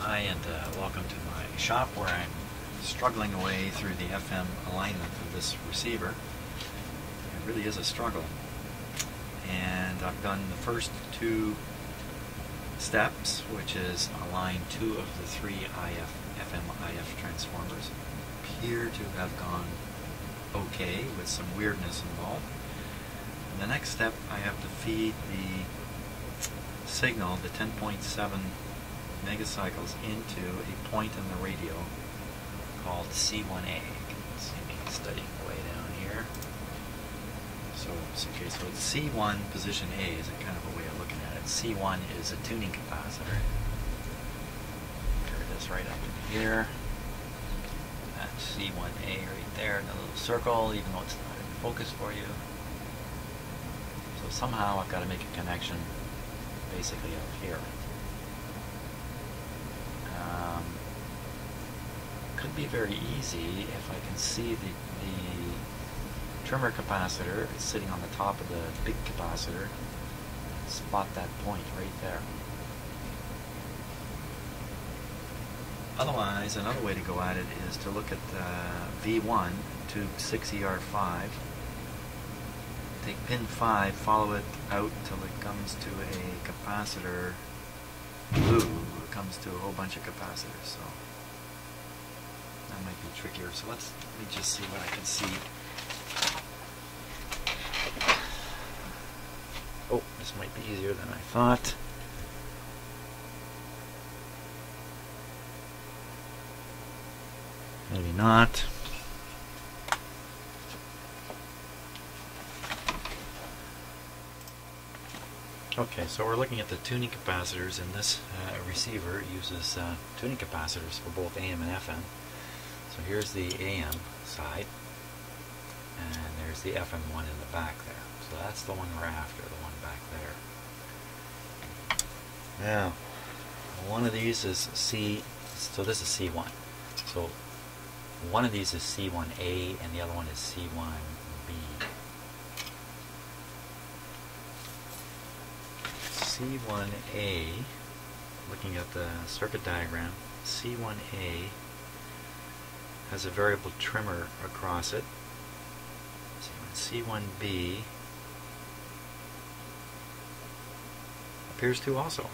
Hi, and welcome to my shop where I'm struggling away through the FM alignment of this receiver. It really is a struggle. And I've done the first two steps, which is align two of the three FM-IF transformers. Appear to have gone okay with some weirdness involved. And the next step, I have to feed the signal, the 10.7 megacycles, into a point in the radio called C1A. You can see me studying away down here. So it's C1 position A is a kind of a way of looking at it. C1 is a tuning capacitor. Carry this right up in here. That's C1A right there in the little circle, even though it's not in focus for you. So somehow I've got to make a connection basically up here. Could be very easy if I can see the trimmer capacitor is sitting on the top of the big capacitor. Spot that point right there. Otherwise, another way to go at it is to look at V1, tube 6ER5. Take pin 5, follow it out till it comes to a capacitor blue. It comes to a whole bunch of capacitors. So that might be trickier. So let me just see what I can see. Oh, this might be easier than I thought. Maybe not. Okay, so we're looking at the tuning capacitors, and this receiver uses tuning capacitors for both AM and FM. So here's the AM side, and there's the FM one in the back there. So that's the one we're after, the one back there. Now, one of these is so this is C1. So one of these is C1A, and the other one is C1B. C1A, looking at the circuit diagram, C1A has a variable trimmer across it. C1B appears to also.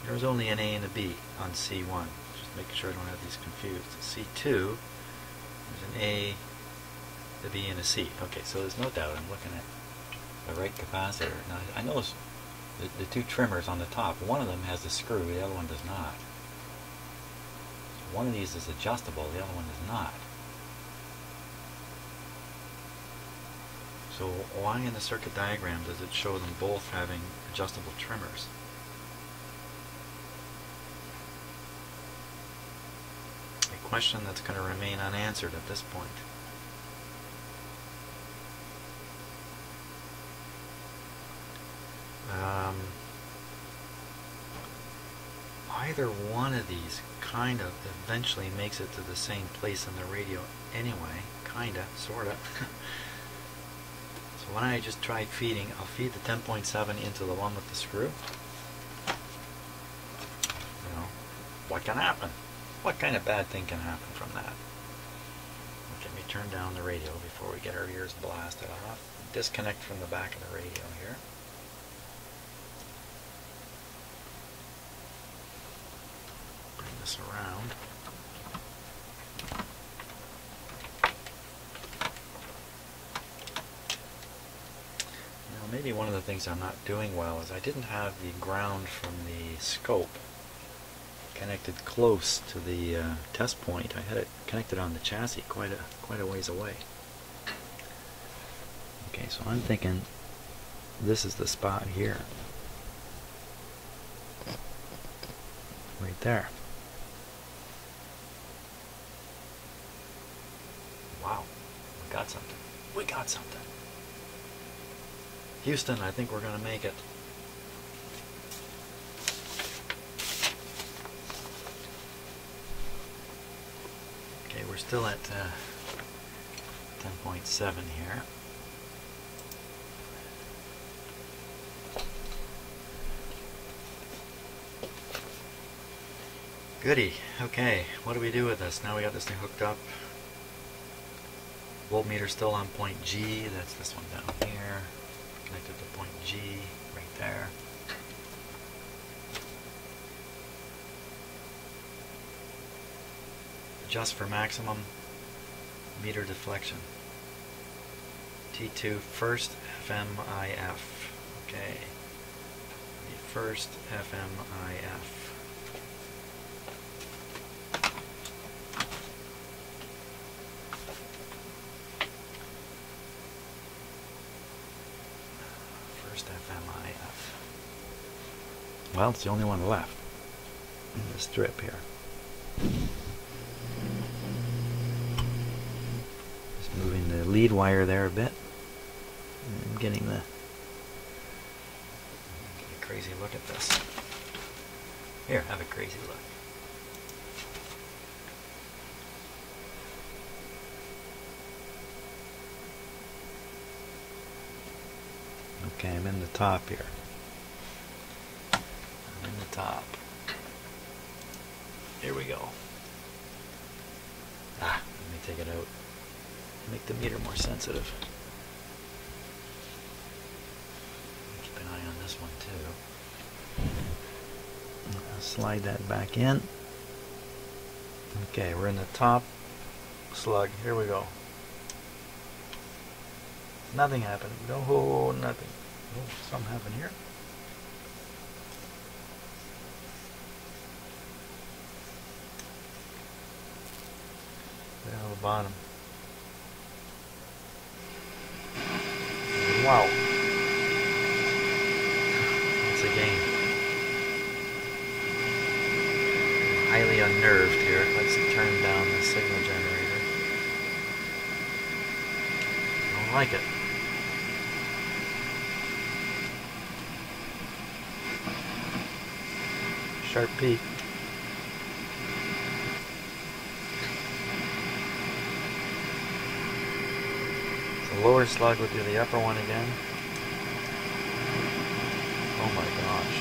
There's only an A and a B on C1. Just making sure I don't have these confused. C2, there's an A, a B, and a C. Okay, so there's no doubt I'm looking at the right capacitor. Now I notice the two trimmers on the top, one of them has a screw, the other one does not. So one of these is adjustable, the other one is not. So why in the circuit diagram does it show them both having adjustable trimmers? A question that's going to remain unanswered at this point. Either one of these kind of eventually makes it to the same place in the radio anyway, kinda, sorta. So why don't I just try feeding? I'll feed the 10.7 into the one with the screw. You know, what can happen? What kind of bad thing can happen from that? Let me turn down the radio before we get our ears blasted off. Disconnect from the back of the radio here. This around. Now maybe one of the things I'm not doing well is I didn't have the ground from the scope connected close to the test point. I had it connected on the chassis quite a ways away. Okay, so I'm thinking this is the spot here. Right there. Wow, we got something. We got something. Houston, I think we're going to make it. Okay, we're still at 10.7 here. Goody. Okay, what do we do with this? Now we got this thing hooked up. Voltmeter still on point G. That's this one down here. Connected to point G right there. Adjust for maximum meter deflection. T2 first FMIF. Okay. The first FMIF. First FMIF. Well, it's the only one left in this strip here. Just moving the lead wire there a bit. I'm getting a crazy look at this. Here, have a crazy look. Okay, I'm in the top here. I'm in the top. Here we go. Let me take it out. Make the meter more sensitive. Keep an eye on this one too. I'll slide that back in. Okay, we're in the top slug. Here we go. Nothing happened. No, nothing. Oh, something happened here. Down the bottom. Wow. Once again. Highly unnerved here. Let's turn down the signal generator. I don't like it. Sharp peak. The lower slug will do the upper one again. Oh my gosh.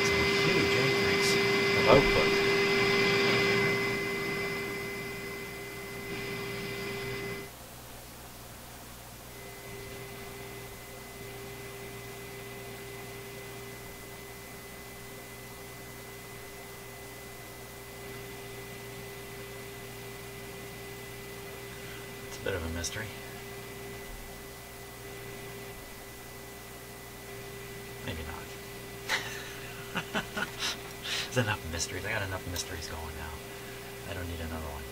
It's a huge increase of output. It's a bit of a mystery. Maybe not. There's enough mysteries. I got enough mysteries going now. I don't need another one.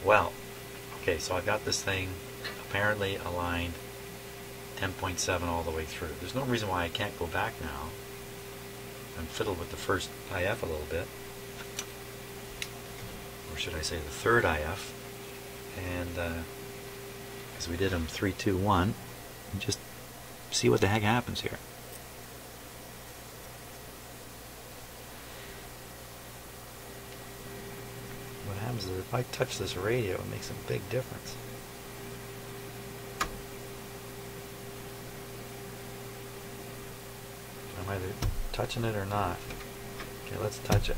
Well, okay, so I've got this thing apparently aligned 10.7 all the way through. There's no reason why I can't go back now and fiddle with the first IF a little bit. Or should I say the third IF. And as we did them 3, 2, 1, and just see what the heck happens here. What happens is if I touch this radio, it makes a big difference. I'm either touching it or not. Okay, let's touch it.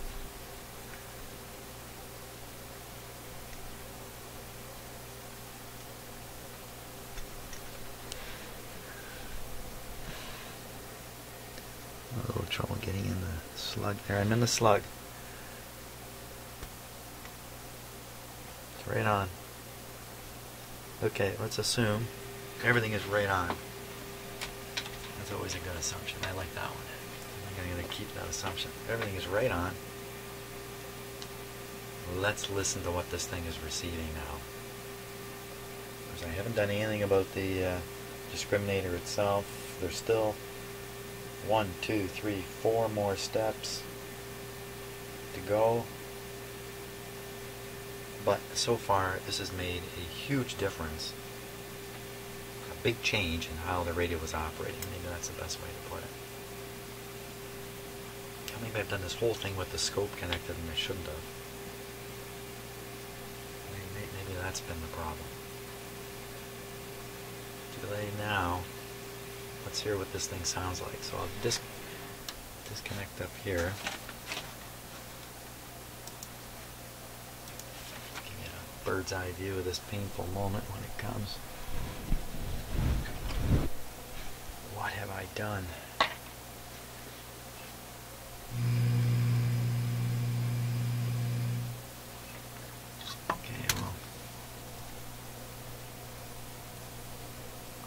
A little trouble getting in the slug there. I'm in the slug. It's right on. Okay, let's assume everything is right on. That's always a good assumption. I like that one. I'm going to keep that assumption. Everything is right on. Let's listen to what this thing is receiving now. Because I haven't done anything about the discriminator itself. There's still 1, 2, 3, 4 more steps to go. But so far, this has made a huge difference. A big change in how the radio was operating. Maybe that's the best way to put it. Maybe I've done this whole thing with the scope connected and I shouldn't have. Maybe that's been the problem. Delay now. Let's hear what this thing sounds like. So I'll disconnect up here. Give you a bird's eye view of this painful moment when it comes. What have I done? Okay, well,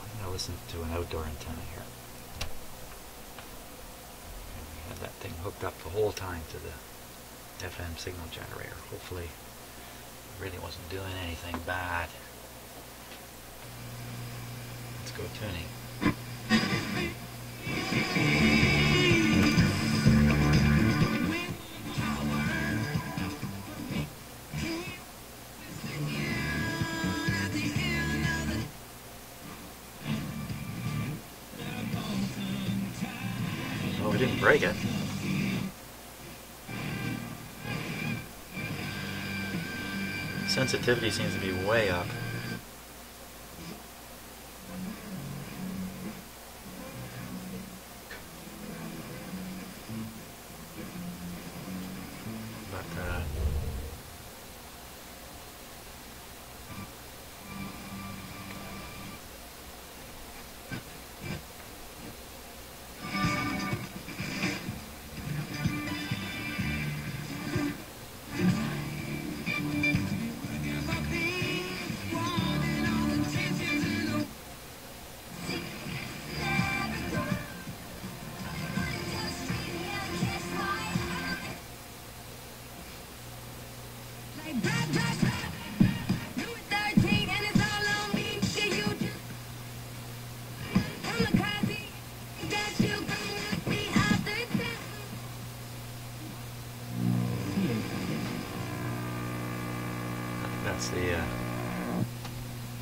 I'm going to listen to an outdoor antenna here. And we had that thing hooked up the whole time to the FM signal generator. Hopefully it really wasn't doing anything bad. Let's go tuning. Well, we didn't break it. Sensitivity seems to be way up.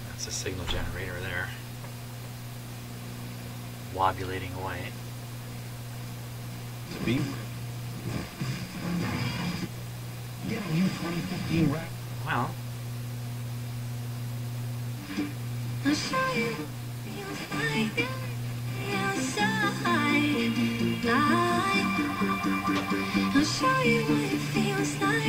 That's the signal generator there, wobulating away. Speed. Well, I'll show you feels like outside. I'll show you what it feels like.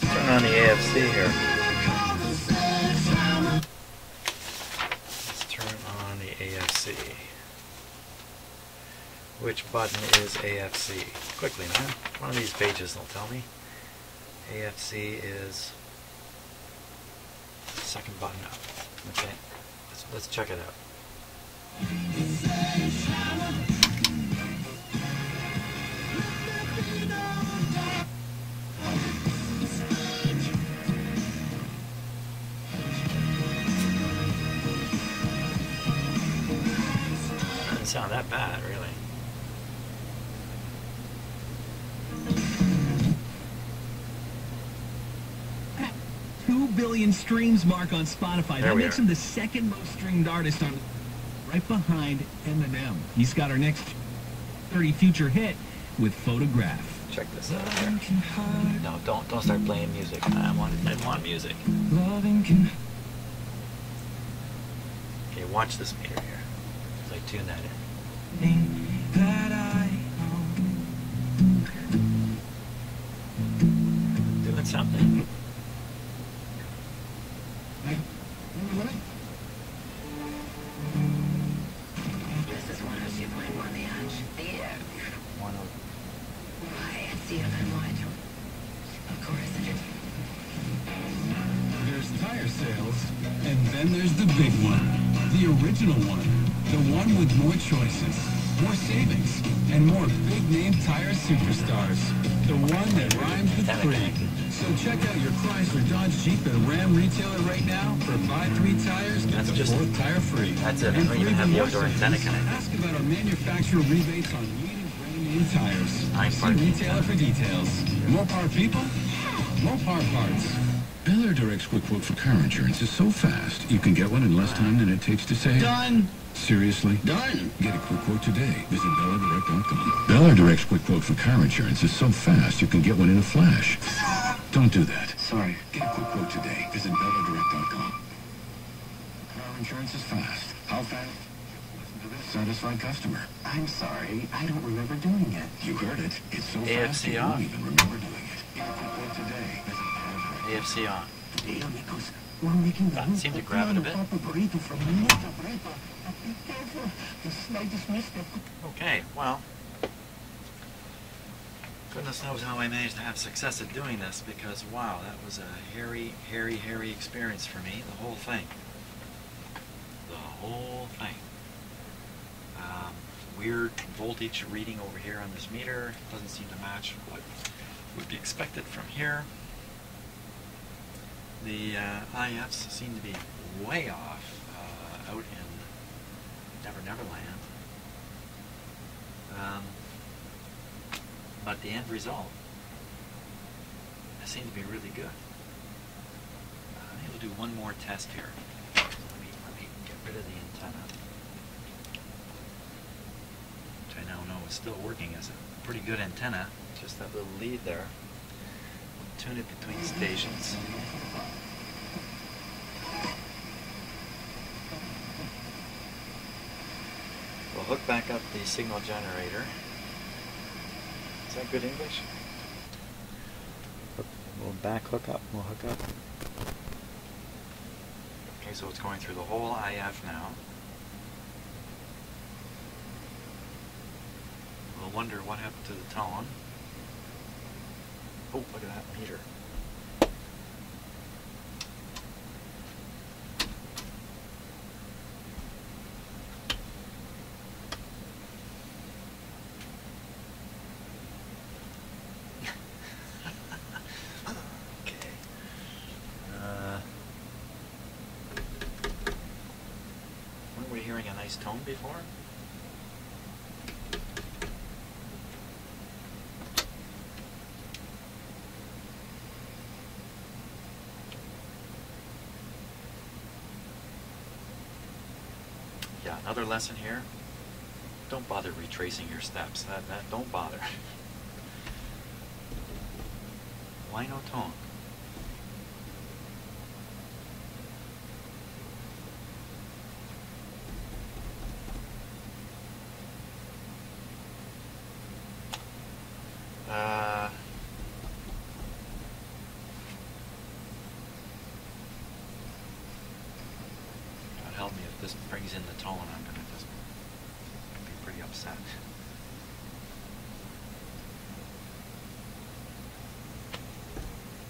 turn on the AFC here. Let's turn on the AFC. Which button is AFC? Quickly, man. One of these pages will tell me. AFC is the second button up. Okay, let's check it out. Doesn't sound that bad, really. 2 billion streams mark on Spotify. There That we makes are. him the second most streamed artist on, right behind Eminem. He's got our next 30 future hit with Photograph. Check this out here. No, don't start playing music. I want music. Okay, watch this meter here. As I tune that in. Doing something. This is 102.1 The Edge. The Edge. Why, it's the FM module. Of course it is. There's tire sales, and then there's the big one. The original one. The one with more choices, more savings, and more big-name tire superstars. The one that rhymes with free. So check out your Chrysler, Dodge, Jeep, and Ram retailer right now for buy 3 tires, get That's the just- 4th tire free. That's it. I And don't for even have the more outdoor savings, antenna connected. ask about our manufacturer rebates on leading brand name tires. See Part retailer for details. Mopar people, Mopar parts. Bel Air Direct's quick quote for car insurance is so fast, you can get one in less time than it takes to say... Done. Seriously? Done. Get a quick quote today. Visit BelAirDirect.com. Bel Air Direct's quick quote for car insurance is so fast, you can get one in a flash. Don't do that. Sorry. Get a quick quote today. Visit BelAirDirect.com. Car insurance is fast. How fast? Listen to this satisfied customer. I'm sorry. I don't remember doing it. You heard it. It's so fast you won't even remember doing it. Get a quick quote today. Visit BelAirDirect.com. AFC on. Hey, amigos. We're making the Seemed to grab it a bit. burrito from Mucha Brepa. Be careful. The slightest mistake. Okay, well, goodness knows how I managed to have success at doing this, because wow, that was a hairy experience for me, the whole thing. Weird voltage reading over here on this meter. Doesn't seem to match what would be expected from here. The IFs seem to be way off out in Neverland. But the end result seemed to be really good. I think we'll do one more test here. Let me get rid of the antenna, which I now know is still working as a pretty good antenna. Just that little lead there. We'll tune it between stations. We'll hook back up the signal generator. Is that good English? We'll back hook up. We'll hook up. Okay, so it's going through the whole IF now. We'll wonder what happened to the tone. Oh, look at that meter. Hearing a nice tone before? Yeah, another lesson here. Don't bother retracing your steps. Don't bother. Why no tone? God help me if this brings in the tone, I'm going to just be pretty upset.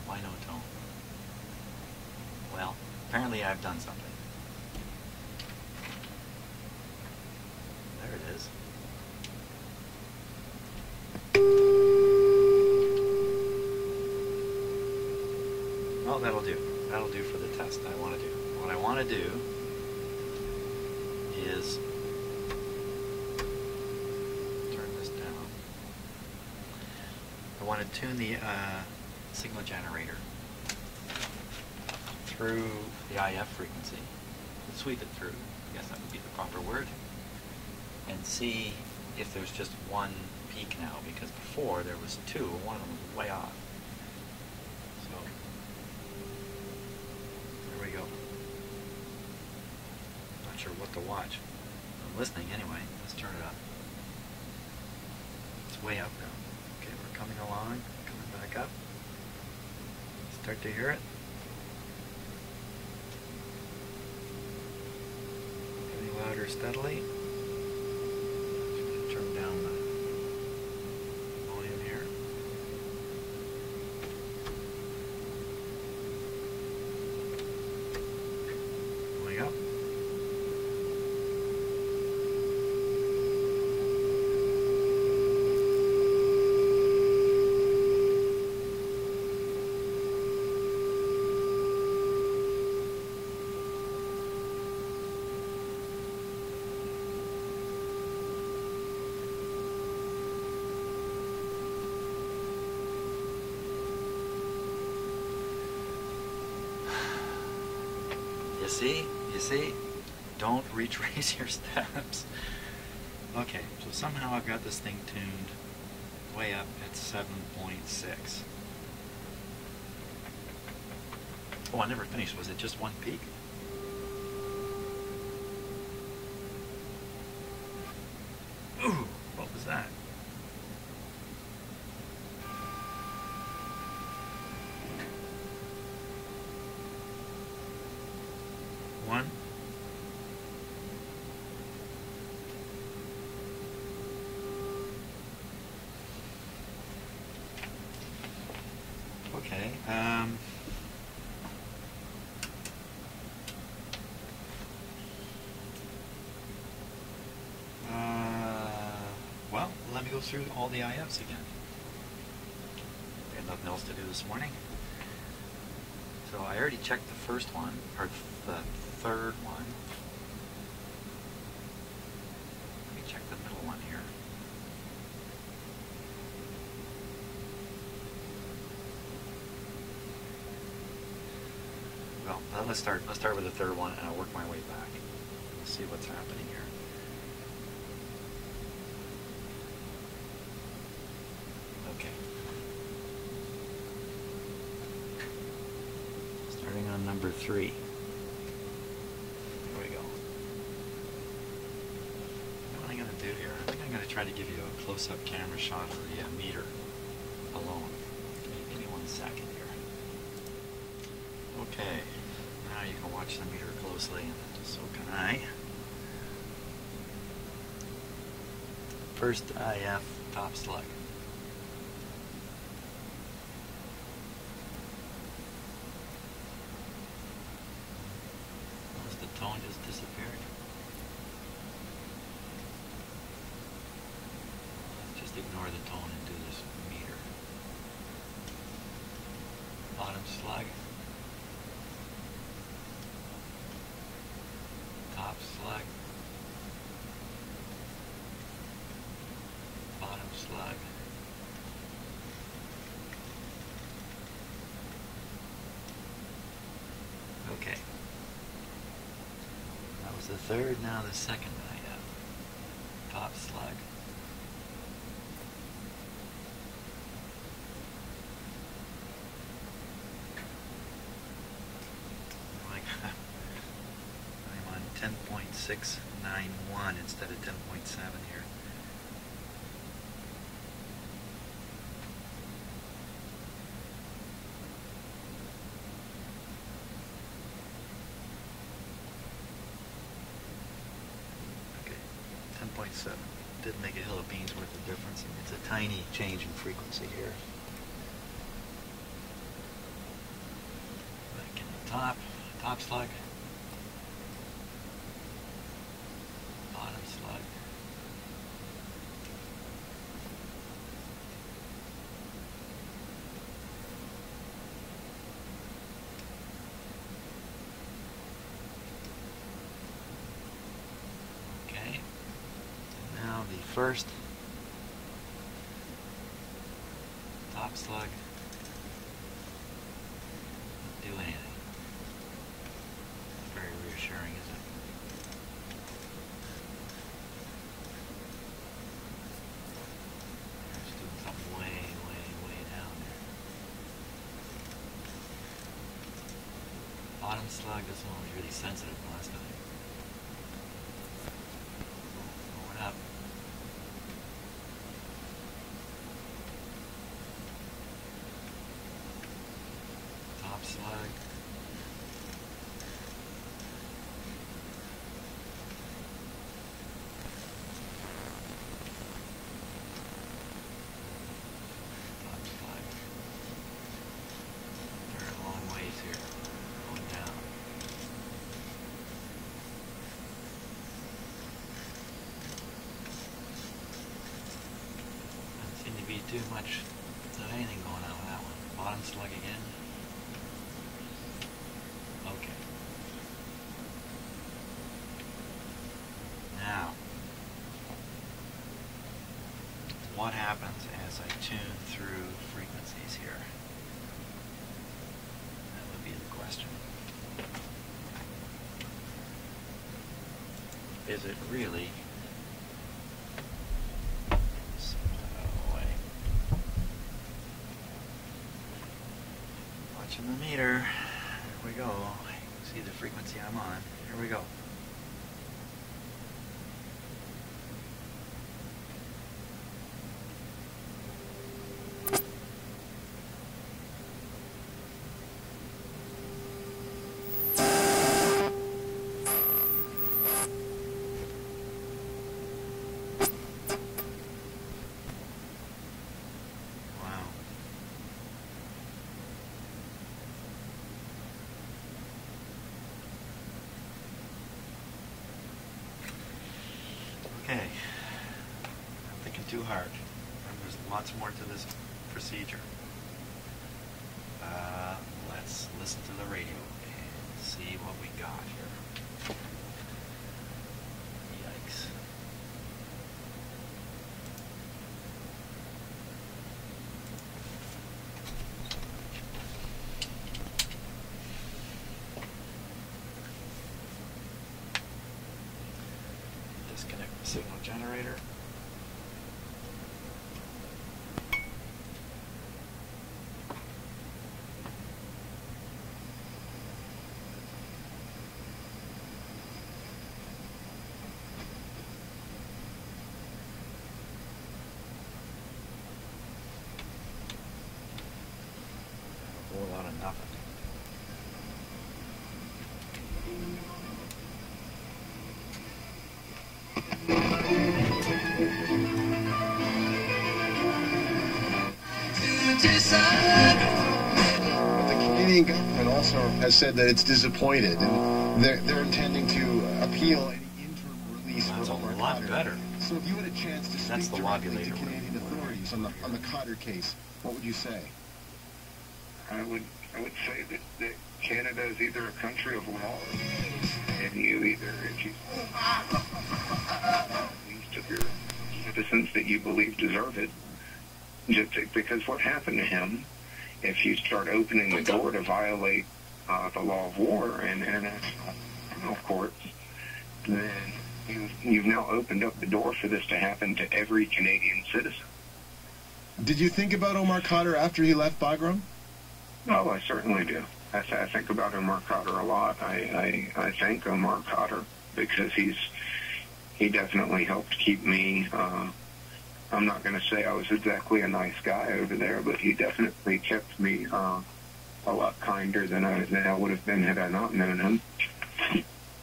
Why no tone? Well, apparently I've done something. There it is. Well, that'll do. That'll do for the test I want to do. What I want to do is turn this down. I want to tune the signal generator through the IF frequency. Sweep it through. I guess that would be the proper word. And see if there's just one peak now, because before there was two, one of them was way off. So there we go. Not sure what to watch. I'm listening anyway. Let's turn it up. It's way up now. Okay, we're coming along, coming back up. Start to hear it. Getting louder steadily. Turn down the volume here. Going up. You see? Don't retrace your steps. Okay, so somehow I've got this thing tuned way up at 7.6. Oh, I never finished. Was it just one peak? Ooh, what was that? One. Okay. Well, let me go through all the IFs again. Got nothing else to do this morning. So I already checked the first one, or the third one. Let me check the middle one here. Well, let's start with the third one, and I'll work my way back. Let's see what's happening here. Okay. Starting on number 3. Here we go. What am I going to do here? I think I'm going to try to give you a close-up camera shot of the meter alone. Give me 1 second here. Okay. Now you can watch the meter closely, and so can I. First IF, top slug. Notice the tone just disappeared. Just ignore the tone and do this meter. Bottom slug. Top slug. Bottom slug. Okay. That was the third, now the second IF. Top slug. I'm on 10.691 instead of 10.7 here. Okay, 10.7. Didn't make a hill of beans worth of difference. It's a tiny change in frequency here. Back in the top slug. Bottom slug. Okay. Now the first top slug. Do anything. Very reassuring, isn't it? Just doing something way, way, way down there. Bottom slug, this one was really sensitive last time. Going up. Top slug. Top slug. Very long ways here. Going down. Doesn't seem to be too much of anything going on with that one. Bottom slug again. Okay. Now, what happens as I tune through frequencies here? That would be the question. is it really? Watching the meter. Here we go. See the frequency I'm on. Here we go. Okay, I'm thinking too hard. There's lots more to this procedure. Let's listen to the radio and see what we got here. Yikes. Disconnect the signal generator. A whole lot of nothing. The Canadian government also has said that it's disappointed, and they're intending to appeal any interim release That's for a Omar lot Khadr. better. So if you had a chance to That's speak the directly lobulator. to Canadian authorities on the Khadr case, what would you say? I would say that Canada is either a country of law, and you either, if you least of your citizens that you believe deserve it, just because what happened to him, if you start opening the door to violate the law of war and international criminal courts, then you've now opened up the door for this to happen to every Canadian citizen. Did you think about Omar Khadr after he left Bagram? Oh, I certainly do. I think about Omar Khadr a lot. I thank Omar Khadr because he definitely helped keep me. I'm not going to say I was exactly a nice guy over there, but he definitely kept me a lot kinder than I would have been had I not known him.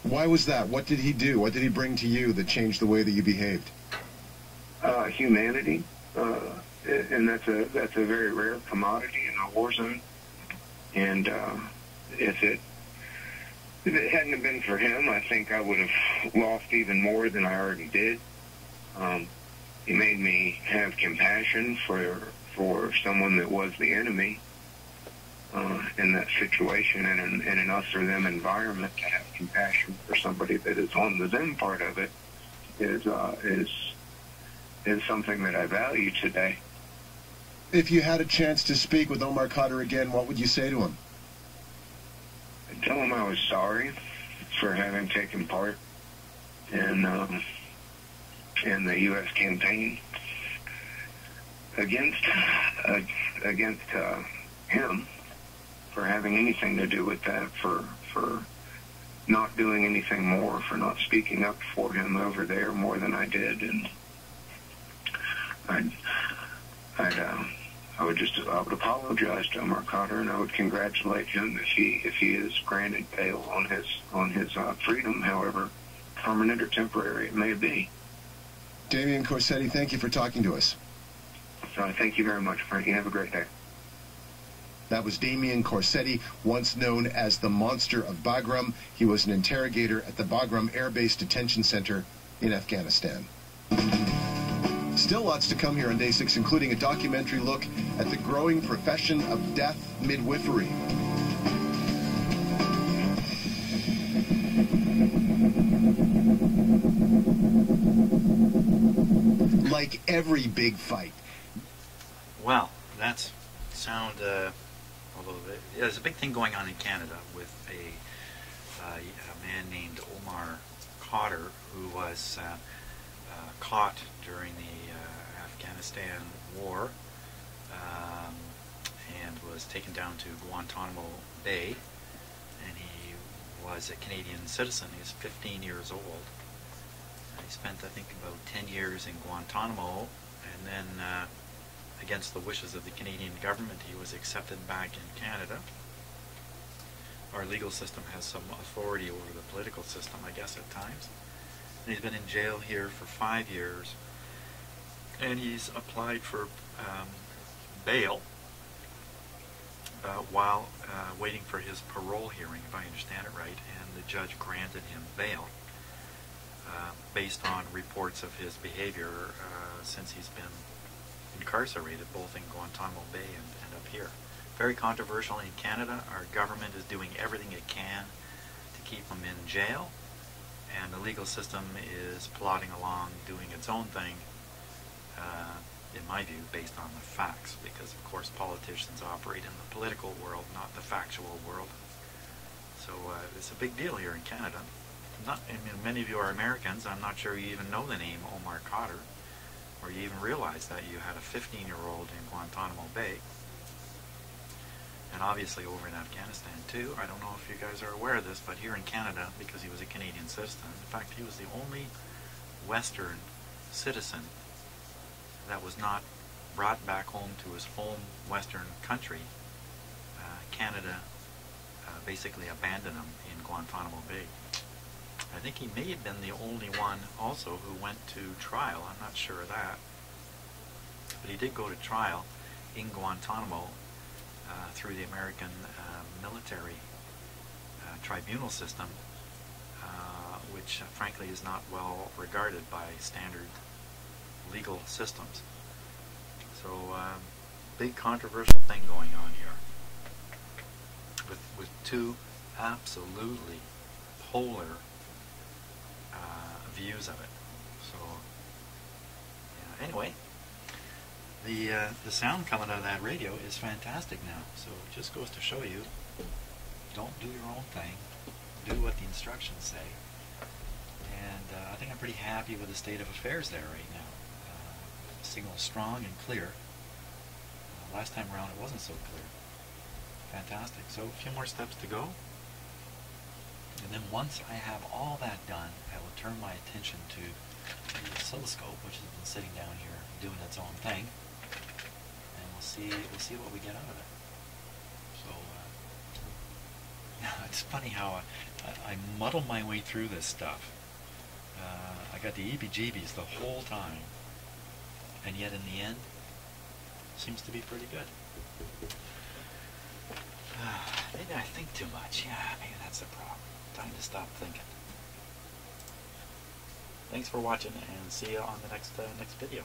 Why was that? What did he do? What did he bring to you that changed the way that you behaved? Humanity, and that's a very rare commodity in a war zone. And if it hadn't been for him, I think I would have lost even more than I already did. He made me have compassion for someone that was the enemy in that situation, and in an us or them environment. To have compassion for somebody that is on the them part of it is something that I value today. If you had a chance to speak with Omar Khadr again, what would you say to him? I'd tell him I was sorry for having taken part in the U.S. campaign against him, for having anything to do with that, for not doing anything more, for not speaking up for him over there more than I did, and I would apologize to Omar Khadr, and I would congratulate him if he is granted bail on his freedom, however permanent or temporary it may be. Damien Corsetti, thank you for talking to us. Thank you very much, Frank. You have a great day. That was Damien Corsetti, once known as the Monster of Bagram. He was an interrogator at the Bagram Air Base Detention Center in Afghanistan. Still lots to come here on Day 6, including a documentary look at the growing profession of death midwifery. Like every big fight. Well, that's sound, although there's a big thing going on in Canada with a man named Omar Khadr, who was caught during the Afghanistan war and was taken down to Guantanamo Bay, and he was a Canadian citizen. He was 15 years old. He spent, I think, about 10 years in Guantanamo, and then against the wishes of the Canadian government, he was accepted back in Canada. Our legal system has some authority over the political system, I guess, at times. And he's been in jail here for 5 years, and he's applied for bail while waiting for his parole hearing, if I understand it right, and the judge granted him bail based on reports of his behavior since he's been incarcerated, both in Guantanamo Bay and up here. Very controversial in Canada. Our government is doing everything it can to keep him in jail, and the legal system is plodding along doing its own thing, in my view, based on the facts, because of course politicians operate in the political world, not the factual world. So it's a big deal here in Canada. Many of you are Americans. I'm not sure you even know the name Omar Khadr, or you even realize that you had a 15-year-old in Guantanamo Bay, and obviously over in Afghanistan too. I don't know if you guys are aware of this, but here in Canada, because he was a Canadian citizen, in fact he was the only Western citizen that was not brought back home to his home Western country. Canada basically abandoned him in Guantanamo Bay. I think he may have been the only one also who went to trial. I'm not sure of that. But he did go to trial in Guantanamo through the American military tribunal system, which frankly is not well regarded by standard legal systems. So big controversial thing going on here with two absolutely polar views of it. So yeah, anyway, the sound coming out of that radio is fantastic now. So it just goes to show you, don't do your own thing, do what the instructions say. And I think I'm pretty happy with the state of affairs there right now. Signal strong and clear. Last time around it wasn't so clear. Fantastic. So a few more steps to go. And then once I have all that done, I will turn my attention to the oscilloscope, which has been sitting down here doing its own thing, and we'll see what we get out of it. So it's funny how I muddle my way through this stuff. I got the heebie-jeebies the whole time, and yet in the end, seems to be pretty good. Maybe I think too much. Yeah, maybe that's the problem. Time to stop thinking. Thanks for watching, and see you on the next video.